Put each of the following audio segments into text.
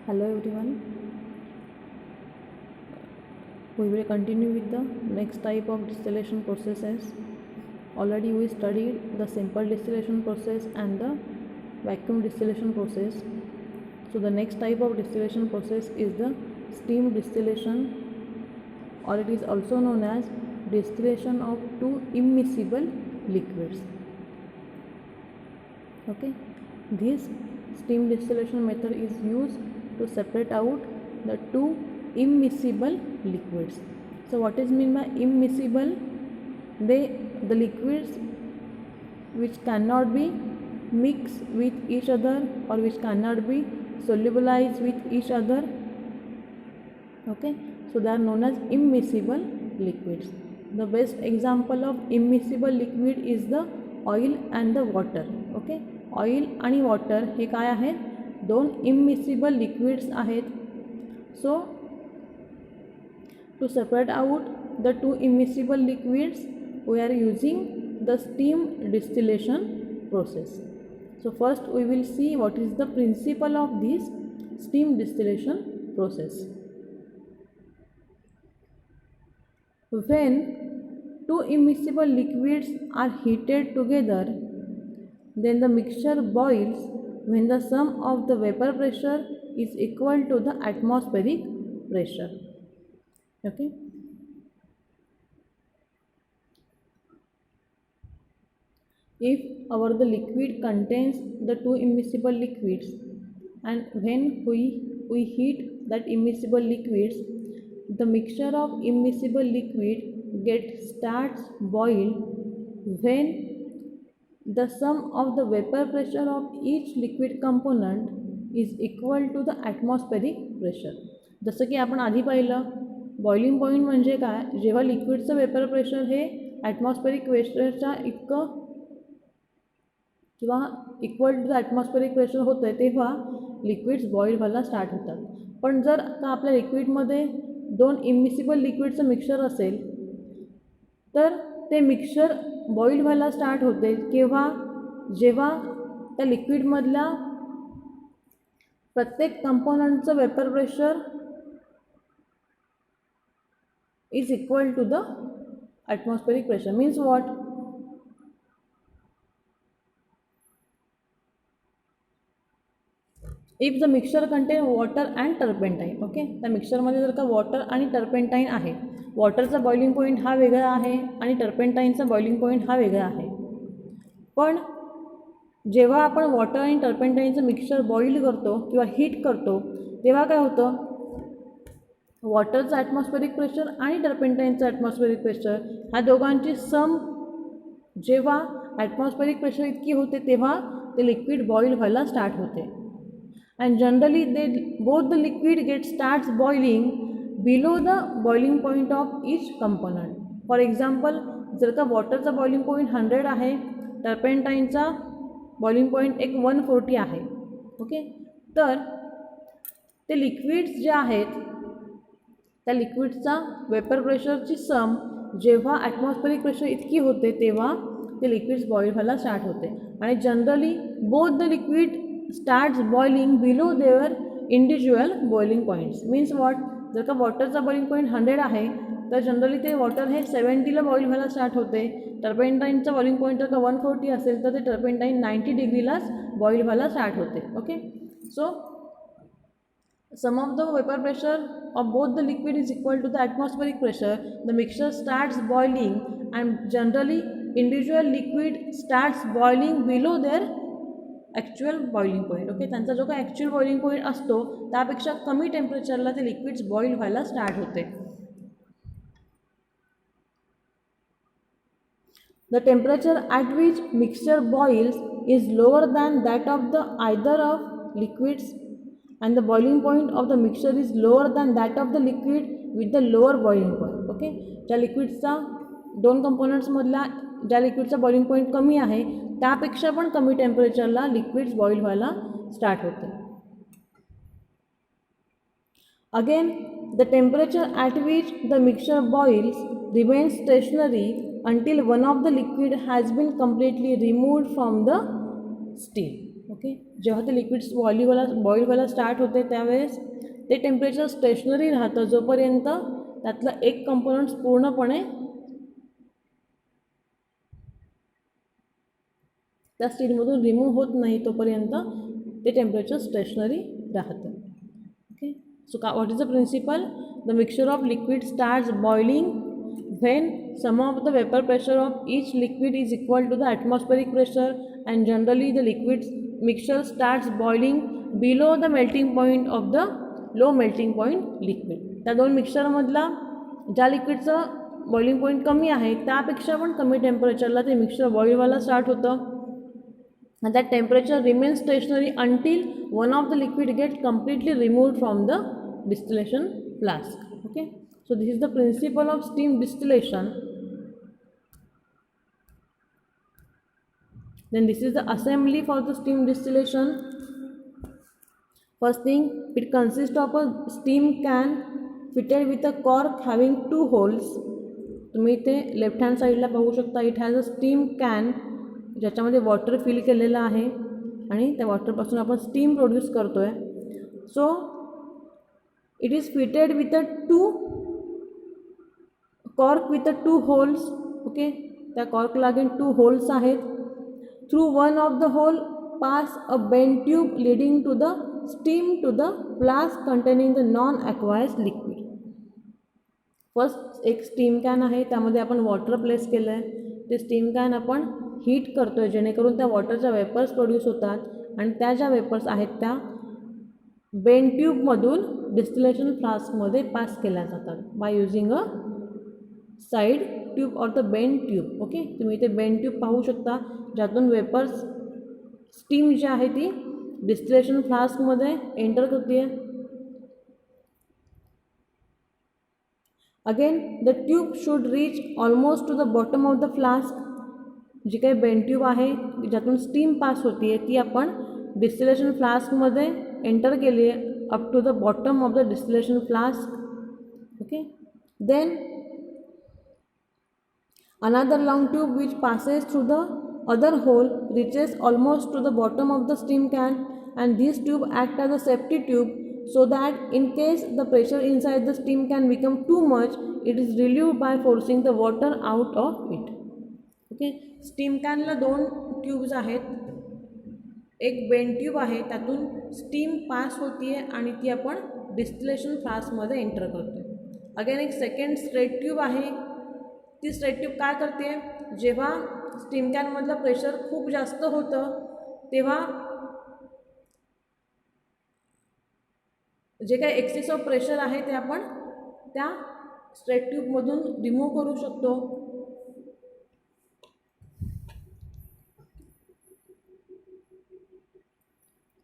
Hello everyone, we will continue with the next type of distillation processes. Already we studied the simple distillation process and the vacuum distillation process. So the next type of distillation process is the steam distillation, or it is also known as distillation of two immiscible liquids. Okay, this steam distillation method is used to separate out the two immiscible liquids. So what is meant by immiscible? The liquids which cannot be mixed with each other or which cannot be solubilized with each other. Okay, so they are known as immiscible liquids. The best example of immiscible liquid is the oil and the water. Okay, oil आणि water हे काय आहेत, दोन immiscible liquids आहेत. So to separate out the two immiscible liquids we are using the steam distillation process. So first we will see what is the principle of this steam distillation process. When two immiscible liquids are heated together, then the mixture boils when the sum of the vapor pressure is equal to the atmospheric pressure. Okay. If the liquid contains the two immiscible liquids, and when we heat that immiscible liquids, the mixture of immiscible liquid starts boil when the sum of the vapor pressure of each liquid component is equal to the atmospheric pressure. जसं की आपण आधी पाहिलं, boiling point म्हणजे काय, जेव्हा लिक्विडचं vapour pressure हे ॲटमॉस्फेरिक प्रेशरच्या इतकं किंवा equal to the atmospheric pressure होतं आहे तेव्हा लिक्विड्स बॉईल व्हायला स्टार्ट होतात. पण जर का आपल्या लिक्विडमध्ये दोन इमिसिबल लिक्विडचं मिक्सचर असेल तर ते मिक्सचर बॉईल व्हायला स्टार्ट होते केव्हा, जेव्हा त्या लिक्विडमधल्या प्रत्येक कंपोनंटचं vapour pressure is equal to the atmospheric pressure. Means what, if the mixture contain water and turpentine. Okay, त्या मिक्सचरमध्ये जर का वॉटर आणि टर्पेंटाईन आहे, वॉटरचा बॉइलिंग पॉईंट हा वेगळा आहे आणि टर्पेंटाईनचा बॉइलिंग पॉईंट हा वेगळा आहे. पण जेव्हा आपण वॉटर आणि टर्पेंटाईनचं मिक्सचर बॉईल करतो किंवा हीट करतो तेव्हा काय होतं, वॉटरचं ॲटमॉस्फेरिक प्रेशर आणि टर्पेंटाईनचं ॲटमॉस्फेरिक प्रेशर ह्या दोघांची सम जेव्हा ॲटमॉस्फेरिक प्रेशर इतकी होते तेव्हा ते लिक्विड बॉईल व्हायला स्टार्ट होते. and generally both the liquid starts boiling below the boiling point of each component. For example, जर का वॉटरचा बॉइलिंग पॉईंट 100 आहे, टर्पेंटाईनचा बॉइलिंग पॉईंट एक 140 आहे. ओके, तर ते लिक्विड्स जे आहेत त्या लिक्विडचा वेपर प्रेशरची सम जेव्हा ॲटमॉस्फेरिक प्रेशर इतकी होते तेव्हा ते लिक्विड्स बॉईल व्हायला स्टार्ट होते. आणि generally both the liquid starts boiling below their individual boiling points. means what, जर का वॉटरचा बॉइलिंग पॉईंट 100 आहे तर जनरली ते वॉटर हे 70ला बॉईल व्हायला स्टार्ट होते. टर्पेंटाईनचा बॉइलिंग पॉईंट जर का 140 असेल तर ते टर्पेंटाईन 90 डिग्रीलाच बॉईल व्हायला स्टार्ट होते. Okay, so some of the vapour pressure of both the liquid is equal to the atmospheric pressure. The mixture starts boiling and generally individual liquid starts boiling below their actual boiling point. Okay, त्यांचा जो काही actual boiling point असतो त्यापेक्षा कमी टेम्परेचरला ते liquids boil व्हायला start होते. The temperature at which mixture boils is lower than that of the either of liquids and the boiling point of the mixture is lower than that of the liquid with the lower boiling point. Okay, ज्या लिक्विड्सचा दोन कंपोनंट्समधला ज्या लिक्विडचा boiling point कमी आहे त्यापेक्षा पण कमी टेम्परेचरला लिक्विड्स बॉईल व्हायला स्टार्ट होते. Again the temperature at which the mixture boils remains stationary until one of the liquid has been completely removed from the steam. Okay, जेव्हा ते लिक्विड्स बॉईल व्हायला स्टार्ट होते त्यावेळेस ते टेम्परेचर स्टेशनरी राहतं जोपर्यंत त्यातलं एक कंपोनंट्स पूर्णपणे त्या स्टीममधून रिमूव्ह होत नाही तोपर्यंत ते टेम्परेचर स्टेशनरी राहतं. Okay, so what is the principle? The mixture of liquid starts boiling when sum of the vapor pressure of each liquid is equal to the atmospheric pressure, and generally the liquid mixture starts boiling below the melting point of the low melting point liquid. त्या दोन मिक्सचरमधला ज्या लिक्विडचं boiling point कमी आहे त्यापेक्षा पण कमी टेम्परेचरला ते मिक्सचर बॉईल व्हायला स्टार्ट होतं, and that temperature remains stationary until one of the liquid gets completely removed from the distillation flask. Okay, so this is the principle of steam distillation. Then this is the assembly for the steam distillation. First thing, it consists of a steam can fitted with a cork having 2 holes. तुम्ही इथे left hand साईडला पाहू शकता. It has a steam can ज्याच्यामध्ये water fill केलेलं आहे आणि त्या वॉटरपासून आपण स्टीम प्रोड्यूस करतो आहे. So it is fitted with a 2 cork with a 2 holes. Okay, त्या कॉर्क लागेल 2 होल्स आहेत. Through one of the hole pass a bend tube leading to the steam to the flask containing the non aqueous liquid. First एक steam can आहे, त्यामध्ये आपण water place केलं आहे. ते स्टीम कॅन आपण हीट करतो आहे जेणेकरून त्या वॉटरच्या वेपर्स प्रोड्यूस होतात आणि त्या ज्या वेपर्स आहेत त्या बेंड ट्यूबमधून डिस्टिलेशन फ्लास्कमध्ये पास केल्या जातात by using a side tube or the bend tube. Okay, तुम्ही इथे बेंड ट्यूब पाहू शकता ज्यातून वेपर्स स्टीम जी आहे ती डिस्टिलेशन फ्लास्कमध्ये एंटर करते आहे. Again the tube should reach almost to the bottom of the flask. जी काही बेंड ट्यूब आहे ज्यातून स्टीम पास होती आहे ती आपण डिस्टिलेशन फ्लास्कमध्ये एंटर केली आहे up to the bottom of the distillation flask. Okay, then another long tube which passes through the other hole reaches almost to the bottom of the steam can, and this tube act as a safety tube so that in case the pressure inside the steam can become too much, it is relieved by forcing the water out of it. Okay, steam कॅनला 2 tubes आहेत. एक bend tube आहे त्यातून steam pass होती आहे आणि ती आपण डिस्टिलेशन फ्लास्कमध्ये एंटर करतो आहे. अगेन एक सेकंड स्ट्रेट ट्यूब आहे. ती स्ट्रेट ट्यूब काय करते, जेव्हा स्टीम कॅनमधलं प्रेशर खूप जास्त होतं तेव्हा जे काही एक्सेस ऑफ प्रेशर आहे ते आपण त्या स्ट्रेट ट्यूबमधून रिमूव्ह करू शकतो.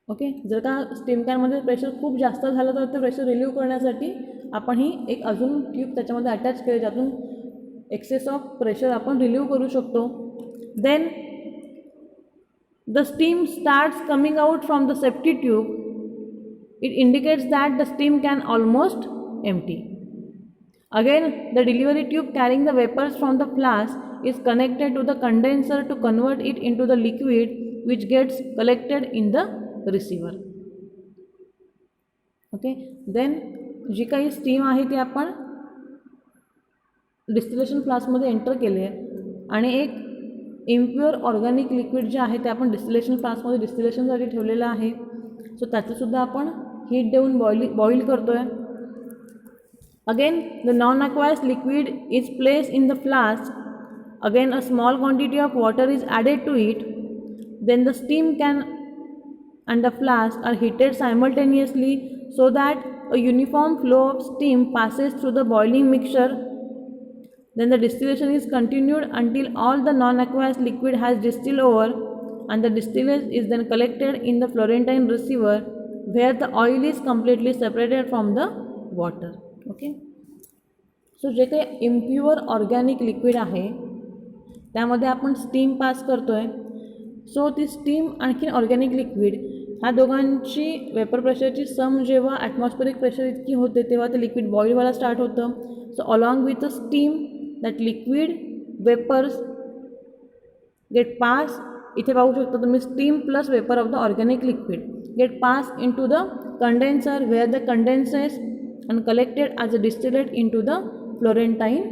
ओके, जर का स्टीम कॅनमध्ये प्रेशर खूप जास्त झालं तर ते प्रेशर रिलीव्ह करण्यासाठी आपण ही एक अजून ट्यूब त्याच्यामध्ये अटॅच केली ज्यातून एक्सेस ऑफ प्रेशर आपण रिलीव्ह करू शकतो. Then the steam starts coming out from the safety tube. It indicates that the steam can almost empty. Again the delivery tube carrying the vapours from the flask is connected to the condenser to convert it into the liquid which gets collected in the receiver. Okay, then जी काही steam आहे ती आपण distillation फ्लास्कमध्ये enter केले आहे आणि एक impure organic liquid जे आहे ते आपण डिस्टिलेशन फ्लास्कमध्ये डिस्टिलेशनसाठी ठेवलेलं आहे. सो त्याचंसुद्धा आपण हीट देऊन बॉईल करतो आहे. Again the non aqueous liquid is place in the flask. Again a small quantity of water is added to it. Then the steam can and the flask are heated simultaneously so that a uniform flow of steam passes through the boiling mixture. Then the distillation is continued until all the non-aqueous liquid has distilled over, and the distillate is then collected in the Florentine receiver where the oil is completely separated from the water. Okay, so जे काही impure organic liquid आहे त्यामध्ये आपण steam pass करतो आहे. सो ती steam आणखी organic liquid ह्या दोघांची वेपर प्रेशरची सम जेव्हा ॲटमॉस्फेरिक प्रेशर इतकी होते तेव्हा ते लिक्विड बॉईल व्हायला स्टार्ट होतं. So along with the steam that liquid vapours get pass इथे पाहू शकता तुम्ही steam plus vapour of the organic liquid get pass into the condenser where the condenses and collected as a distillate into the Florentine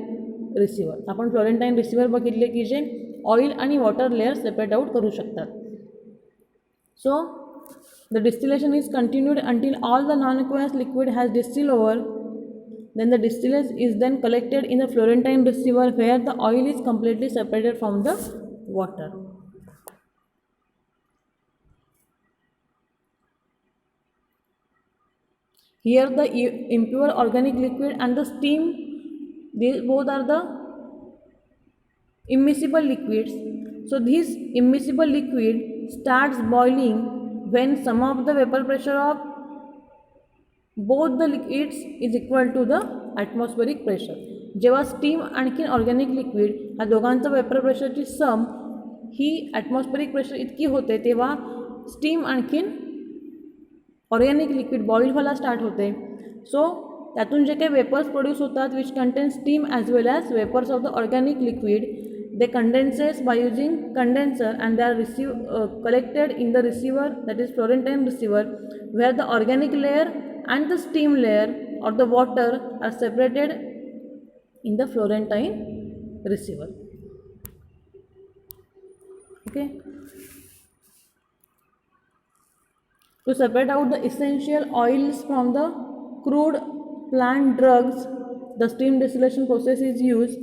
receiver. आपण Florentine receiver बघितले की जे oil आणि water layer separate out करू शकतात. So the distillation is continued until all the non aqueous liquid has distil over. Then the distillate is then collected in the Florentine receiver where the oil is completely separated from the water. Here the impure organic liquid and the steam, these both are the immiscible liquids. So this immiscible liquid starts boiling when some of the vapor pressure of both the liquids is equal to the atmospheric pressure. जेव्हा steam आणखी organic liquid ह्या दोघांचं vapour प्रेशरची sum ही atmospheric pressure इतकी होते तेव्हा steam आणखीन ऑर्गॅनिक लिक्विड बॉईल व्हायला स्टार्ट होते. सो त्यातून जे काही वेपर्स प्रोड्यूस होतात which contain steam as well as vapours of the organic liquid they condenses by using condenser and they are collected in the receiver that is Florentine receiver where the organic layer and the steam layer or the water are separated in the Florentine receiver. Okay. To separate out the essential oils from the crude plant drugs, the steam distillation process is used.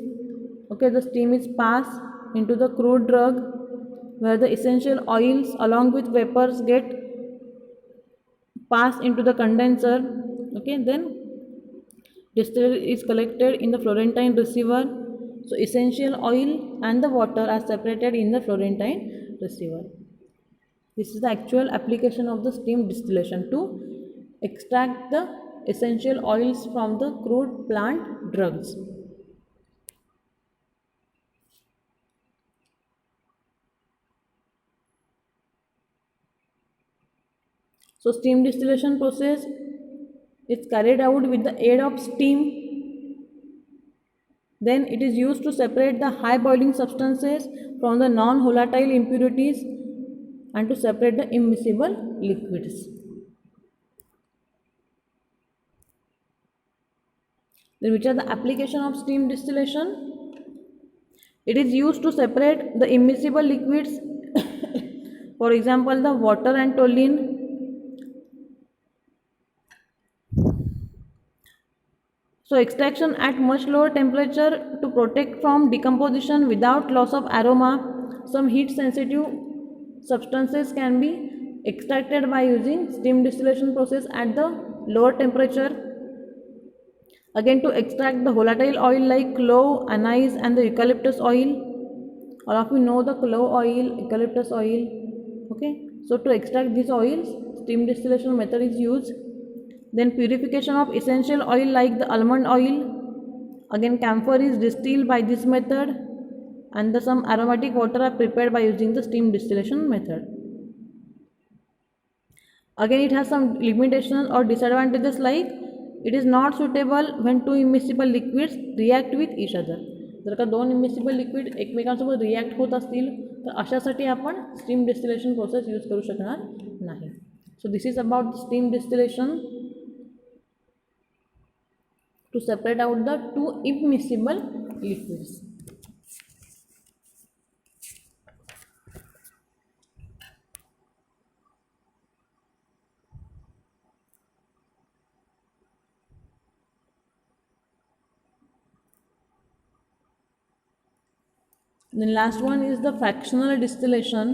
Okay, the steam is passed into the crude drug where the essential oils along with vapors get pass into the condenser. Okay, then distillate is collected in the Florentine receiver. So essential oil and the water are separated in the Florentine receiver. This is the actual application of the steam distillation to extract the essential oils from the crude plant drugs. So steam distillation process is carried out with the aid of steam. Then it is used to separate the high boiling substances from the non-volatile impurities and to separate the immiscible liquids. Then which are the application of steam distillation? It is used to separate the immiscible liquids for example the water and toluene. So extraction at much lower temperature to protect from decomposition without loss of aroma. Some heat sensitive substances can be extracted by using steam distillation process at the lower temperature. Again, to extract the volatile oil like clove, anise and the eucalyptus oil. All of you know the clove oil, eucalyptus oil. Okay, so to extract these oils, steam distillation method is used. Then purification of essential oil like the almond oil. Again, camphor is distilled by this method and some aromatic water are prepared by using the steam distillation method. Again, it has some limitations or disadvantages like it is not suitable when two immiscible liquids react with each other. जर का दोन immiscible liquid एकमेकांसोबत react होत असतील तर अशासाठी आपण steam distillation process use करू शकणार नाही. So this is about steam distillation to separate out the two immiscible liquids. Then last one is the fractional distillation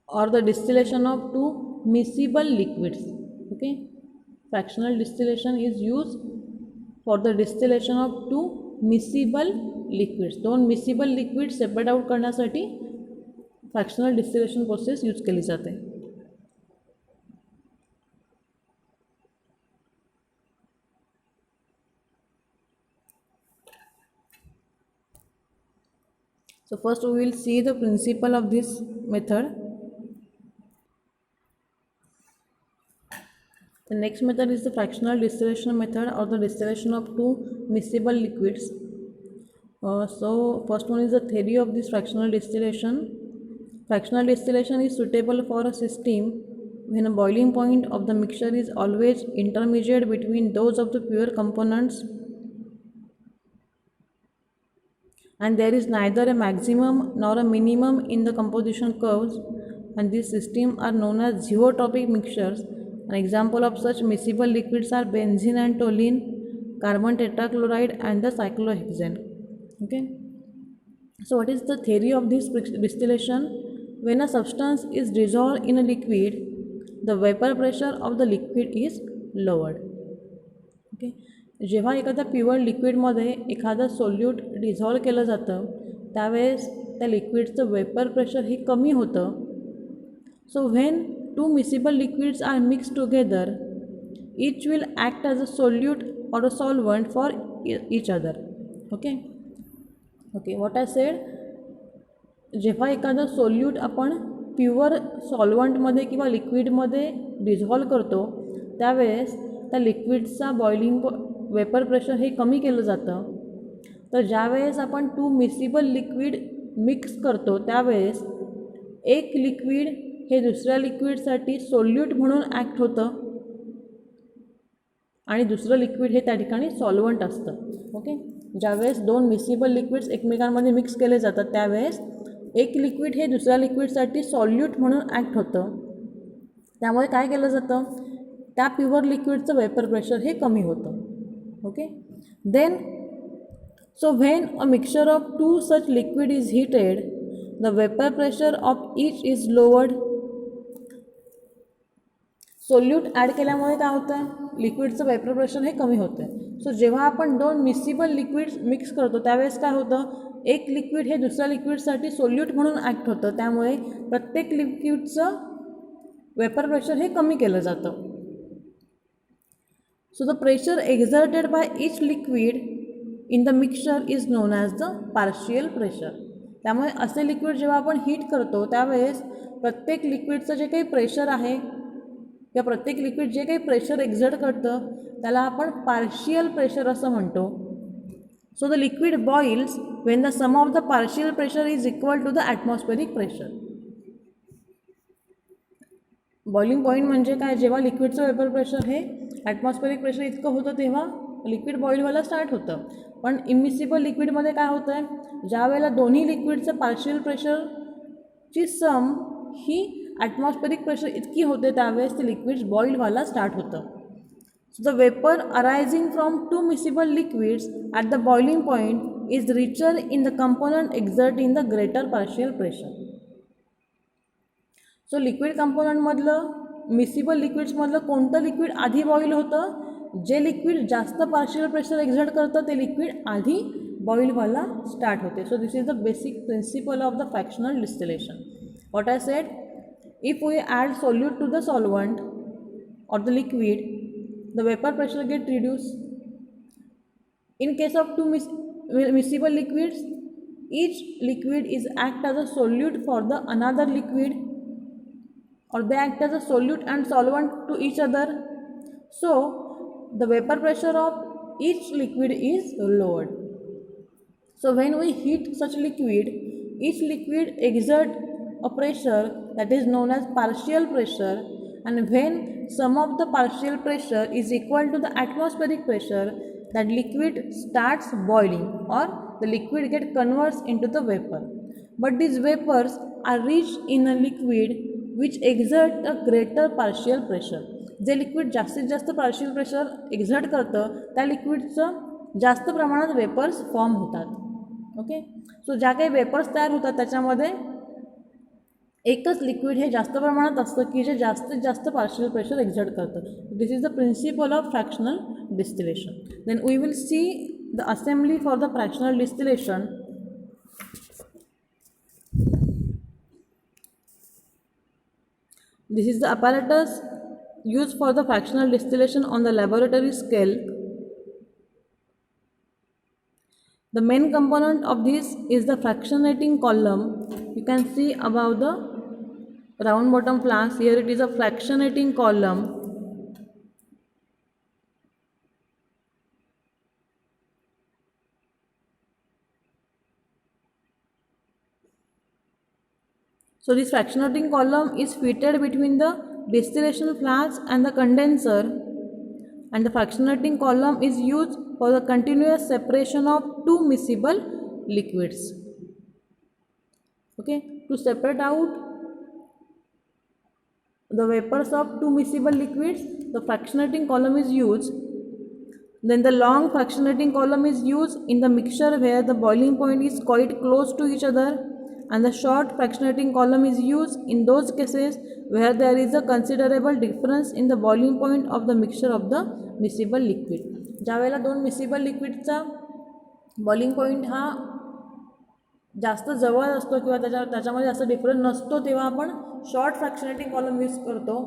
or the distillation of two miscible liquids. Okay, fractional distillation is used for the distillation of two miscible liquids. दोन miscible liquids separate out करण्यासाठी fractional distillation process use केली जाते. So first we will see the principle of this method. The next method is the fractional distillation method or the distillation of two miscible liquids. So first one is the theory of this fractional distillation. Fractional distillation is suitable for a system when a boiling point of the mixture is always intermediate between those of the pure components and there is neither a maximum nor a minimum in the composition curves, and these systems are known as zeotropic mixtures. An example of such miscible liquids are benzene and toluene, carbon tetrachloride and the cyclohexane. Okay. So what is the theory of this distillation? When a substance is dissolved in a liquid, the vapor pressure of the liquid is lowered. Okay. जेव्हा एखाद्या pure लिक्विडमध्ये एखादं solute dissolve केलं जातं त्यावेळेस त्या लिक्विडचं vapour pressure हे कमी होतं. So when two miscible liquids are mix together each will act as a solute or a solvent for each other. Okay. What I said, जेव्हा एखादं सोल्यूट आपण प्युअर सॉल्वंटमध्ये किंवा लिक्विडमध्ये डिझॉल्व करतो त्यावेळेस त्या लिक्विडचा बॉइलिंग वेपर प्रेशर हे कमी केलं जातं. तर ज्यावेळेस आपण टू मिसिबल लिक्विड मिक्स करतो त्यावेळेस एक लिक्विड हे दुसऱ्या लिक्विडसाठी सोल्यूट म्हणून ॲक्ट होतं आणि दुसरं लिक्विड हे त्या ठिकाणी सॉल्वंट असतं. ओके. ज्यावेळेस दोन मिसिबल लिक्विड्स एकमेकांमध्ये मिक्स केले जातात त्यावेळेस एक लिक्विड हे दुसऱ्या लिक्विडसाठी सॉल्यूट म्हणून ॲक्ट होतं. त्यामुळे काय केलं जातं, त्या प्युअर लिक्विडचं वेपर प्रेशर हे कमी होतं. Okay. Then so when a mixture of two such liquid is heated the vapour pressure of each is lowered. Solute add केल्यामुळे काय होतं आहे, लिक्विडचं वेपर प्रेशर हे कमी होतं आहे. सो जेव्हा आपण दोन मिसिबल लिक्विड्स मिक्स करतो त्यावेळेस काय होतं, एक लिक्विड हे दुसऱ्या लिक्विडसाठी सोल्यूट म्हणून ॲक्ट होतं. त्यामुळे प्रत्येक लिक्विडचं वेपर प्रेशर हे कमी केलं जातं. So the pressure exerted by each liquid in the mixture is known as the partial pressure. त्यामुळे असे लिक्विड जेव्हा आपण हीट करतो त्यावेळेस प्रत्येक लिक्विडचं जे काही प्रेशर आहे किंवा प्रत्येक लिक्विड जे काही प्रेशर एक्झर्ट करतं त्याला आपण पार्शियल प्रेशर असं म्हणतो. So the liquid boils when the sum of the partial pressure is equal to the atmospheric pressure. Boiling point म्हणजे काय, जेव्हा लिक्विडचं वेपर प्रेशर हे ॲटमॉस्फेरिक प्रेशर इतकं होतं तेव्हा लिक्विड बॉईल व्हायला स्टार्ट होतं. पण इमिसिबल लिक्विडमध्ये काय होतं आहे, ज्या वेळेला दोन्ही लिक्विडचं पार्शियल प्रेशरची सम ही ॲटमॉस्फेरिक प्रेशर इतकी होते त्यावेळेस ते लिक्विड्स बॉईल व्हायला स्टार्ट होतं. So the vapour arising from two miscible liquids at the boiling point is richer in the component exert in the greater partial pressure. So liquid कंपोनंटमधलं miscible लिक्विड्समधलं कोणतं liquid आधी बॉईल होतं, जे liquid जास्त partial pressure exert करतं ते liquid आधी बॉईल व्हायला स्टार्ट होते. So this is the basic principle of the fractional distillation. What I said, if we add solute to the solvent or the liquid, the vapor pressure get reduced. In case of two miscible liquids, each liquid is act as a solute for the another liquid, or they act as a solute and solvent to each other. So the vapor pressure of each liquid is lowered. So when we heat such liquid, each liquid exert a pressure that is known as partial pressure, and when sum of the partial pressure is equal to the atmospheric pressure, that liquid starts boiling or the liquid get converts into the vapor. But these vapors are rich in a liquid which exert a greater partial pressure. J liquid जास्तीत जास्त partial pressure exert करतं त्या लिक्विडचं जास्त प्रमाणात vapours form होतात. Okay. सो ज्या काही vapours तयार होतात त्याच्यामध्ये एकच लिक्विड हे जास्त प्रमाणात असतं की जे जास्तीत जास्त पार्शियल प्रेशर एक्झर्ट करतं. This is the principle of fractional distillation. Then we will see the assembly for the fractional distillation. This is the apparatus used for the fractional distillation on the laboratory scale. The main component of this is the fractionating column. You can see above the round bottom flask, here it is a fractionating column. So this fractionating column is fitted between the distillation flask and the condenser, and the fractionating column is used for the continuous separation of two miscible liquids. Okay, to separate out the vapors of two miscible liquids, the fractionating column is used. Then the long fractionating column is used in the mixture where the boiling point is quite close to each other, and the short fractionating column is used in those cases where there is a considerable difference in the boiling point of the mixture of the miscible liquid. ज्यावेळेला दोन miscible लिक्विडचा boiling point हा जास्त जवळ असतो किंवा त्याच्यामध्ये जास्त difference नसतो तेव्हा आपण शॉर्ट फ्रॅक्शनेटिंग कॉलम यूज करतो,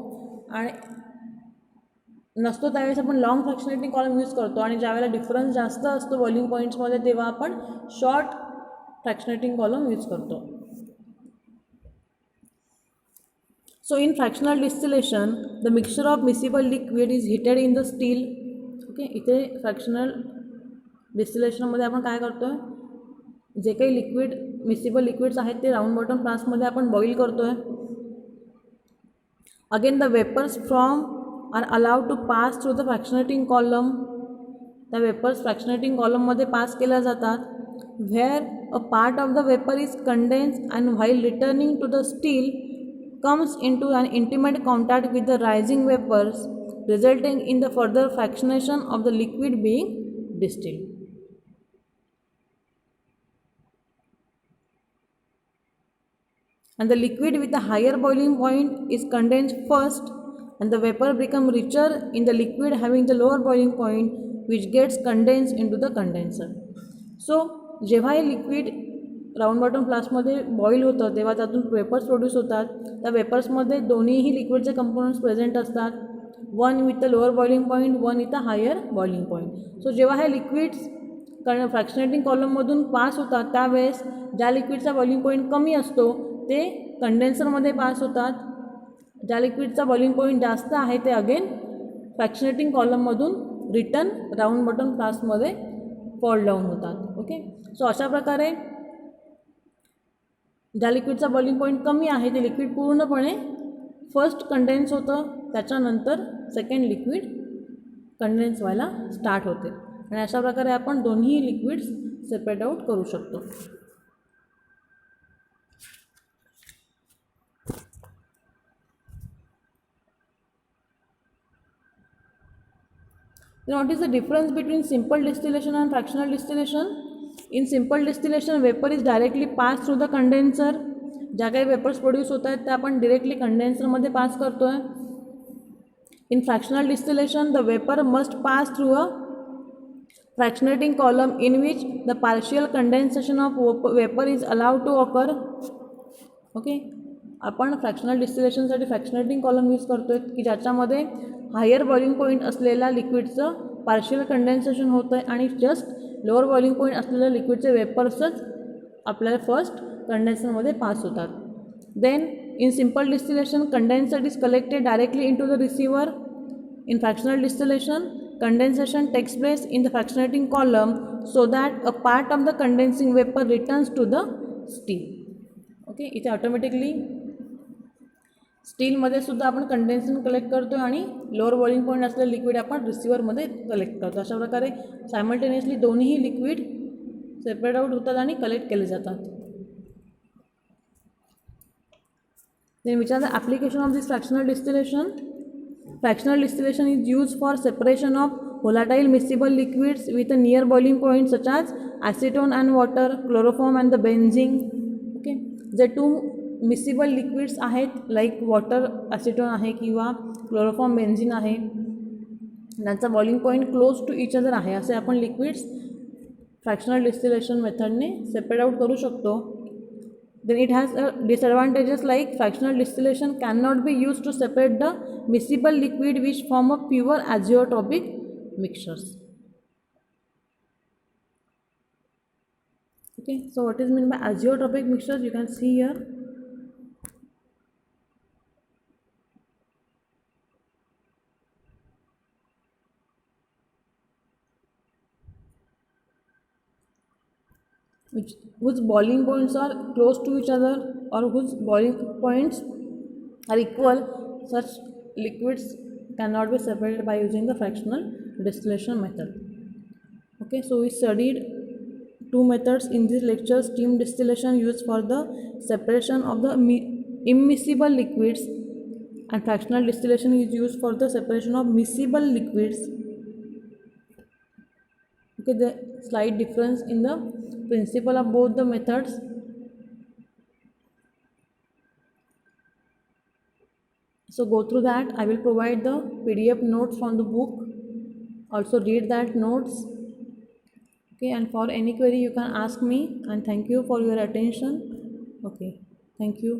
आणि नसतो त्यावेळेस आपण लॉंग फ्रॅक्शनेटिंग कॉलम यूज करतो, आणि ज्यावेळेला डिफरन्स जास्त असतो बॉइलिंग पॉईंट्समध्ये तेव्हा आपण शॉर्ट फ्रॅक्शनेटिंग कॉलम यूज करतो. So in fractional distillation, the mixture of miscible liquid is heated in the steel. Okay, इथे फ्रॅक्शनल डिस्टिलेशनमध्ये आपण काय करतो आहे, जे काही लिक्विड मिसिबल लिक्विड्स आहेत ते राऊंड बॉटम फ्लास्कमध्ये आपण बॉईल करतो आहे. Again the vapours from are allowed to pass through the fractionating column. त्या वेपर्स फ्रॅक्शनेटिंग कॉलममध्ये पास केल्या जातात, where a part of the vapour is condense and while returning to the still comes into an intimate contact with the rising vapors, resulting in the further fractionation of the liquid being distilled. And the liquid with a higher boiling point is condensed first, and the vapor become richer in the liquid having the lower boiling point, which gets condensed into the condenser. So जेव्हा हे liquid round bottom फ्लास्कमध्ये boil होतं तेव्हा त्यातून vapours produce होतात. त्या वेपर्समध्ये दोन्हीही लिक्विडचे कंपोनंट्स प्रेझेंट असतात, one with the lower boiling point, one with the higher boiling point. So जेव्हा हे लिक्विड्स फ्रॅक्शनेटिंग कॉलममधून पास होतात त्यावेळेस ज्या लिक्विडचा बॉइलिंग पॉईंट कमी असतो ते कंडेन्सरमध्ये पास होतात, ज्या लिक्विडचा बॉइलिंग पॉईंट जास्त आहे ते अगेन फ्रॅक्शनेटिंग कॉलममधून रिटर्न राऊंड बॉटम फ्लास्कमध्ये फॉल डाऊन होतात. ओके, सो अशा प्रकारे ज्या लिक्विडचा बॉइलिंग पॉईंट कमी आहे ते लिक्विड पूर्णपणे फर्स्ट कंडेन्स होतं, त्याच्यानंतर सेकंड लिक्विड कंडेन्स व्हायला स्टार्ट होते, आणि अशा प्रकारे आपण दोन्ही लिक्विड्स सेपरेट आउट करू शकतो. Then what is the difference between simple distillation and fractional distillation? In simple distillation, vapor is directly passed through the condenser. ज्या काही वेपर्स प्रोड्यूस होत आहेत त्या आपण डिरेक्टली कंडेन्सरमध्ये पास करतो आहे. In fractional distillation the vapour must pass through a fractionating column in which the partial condensation of vapour is allowed to occur. Okay, आपण fractional डिस्टिलेशनसाठी फ्रॅक्शनेटिंग कॉलम यूज करतो आहे की ज्याच्यामध्ये हायर बॉइलिंग पॉईंट असलेल्या लिक्विडचं partial condensation होतं आहे आणि जस्ट लोअर बॉइलिंग पॉईंट असलेल्या लिक्विडचे वेपर्सच आपल्याला फर्स्ट कंडेन्सरमध्ये पास होतात. Then in simple distillation condenser is collected directly into the receiver. In fractional distillation condensation takes place in the fractionating column so that a part of the condensing vapor returns to the steel. Okay, इथे automatically स्टीलमध्ये सुद्धा आपण condensation collect करतो आणि lower boiling point असलेलं liquid आपण रिसिव्हरमध्ये collect करतो. अशा प्रकारे सायमल्टेनियसली दोन्ही लिक्विड सेपरेट आउट होतात आणि कलेक्ट केले जातात. Then which are the application of this fractional distillation? Fractional distillation is used for separation of volatile miscible liquids with a near boiling point such as acetone and water, chloroform and the benzene. Okay, जे two miscible liquids आहेत like water acetone आहे किंवा chloroform benzene आहे, त्यांचा boiling point close to each other आहे, असे आपण liquids fractional distillation मेथडने सेपरेट आउट करू शकतो. Then it has disadvantages like fractional distillation cannot be used to separate the miscible liquid which form a pure azeotropic mixtures. Okay, so what is meant by azeotropic mixtures? You can see here. Whose boiling points are close to each other. or whose boiling points are equal, such liquids cannot be separated by using the fractional distillation method. Okay, so we studied two methods in this lecture: steam distillation used for the separation of the immiscible liquids, and fractional distillation is used for the separation of miscible liquids. Okay, the slight difference in the principle of both the methods. So go through that. I will provide the PDF notes from the book. Also read that notes. Okay, and for any query you can ask me, and thank you for your attention. Okay, thank you.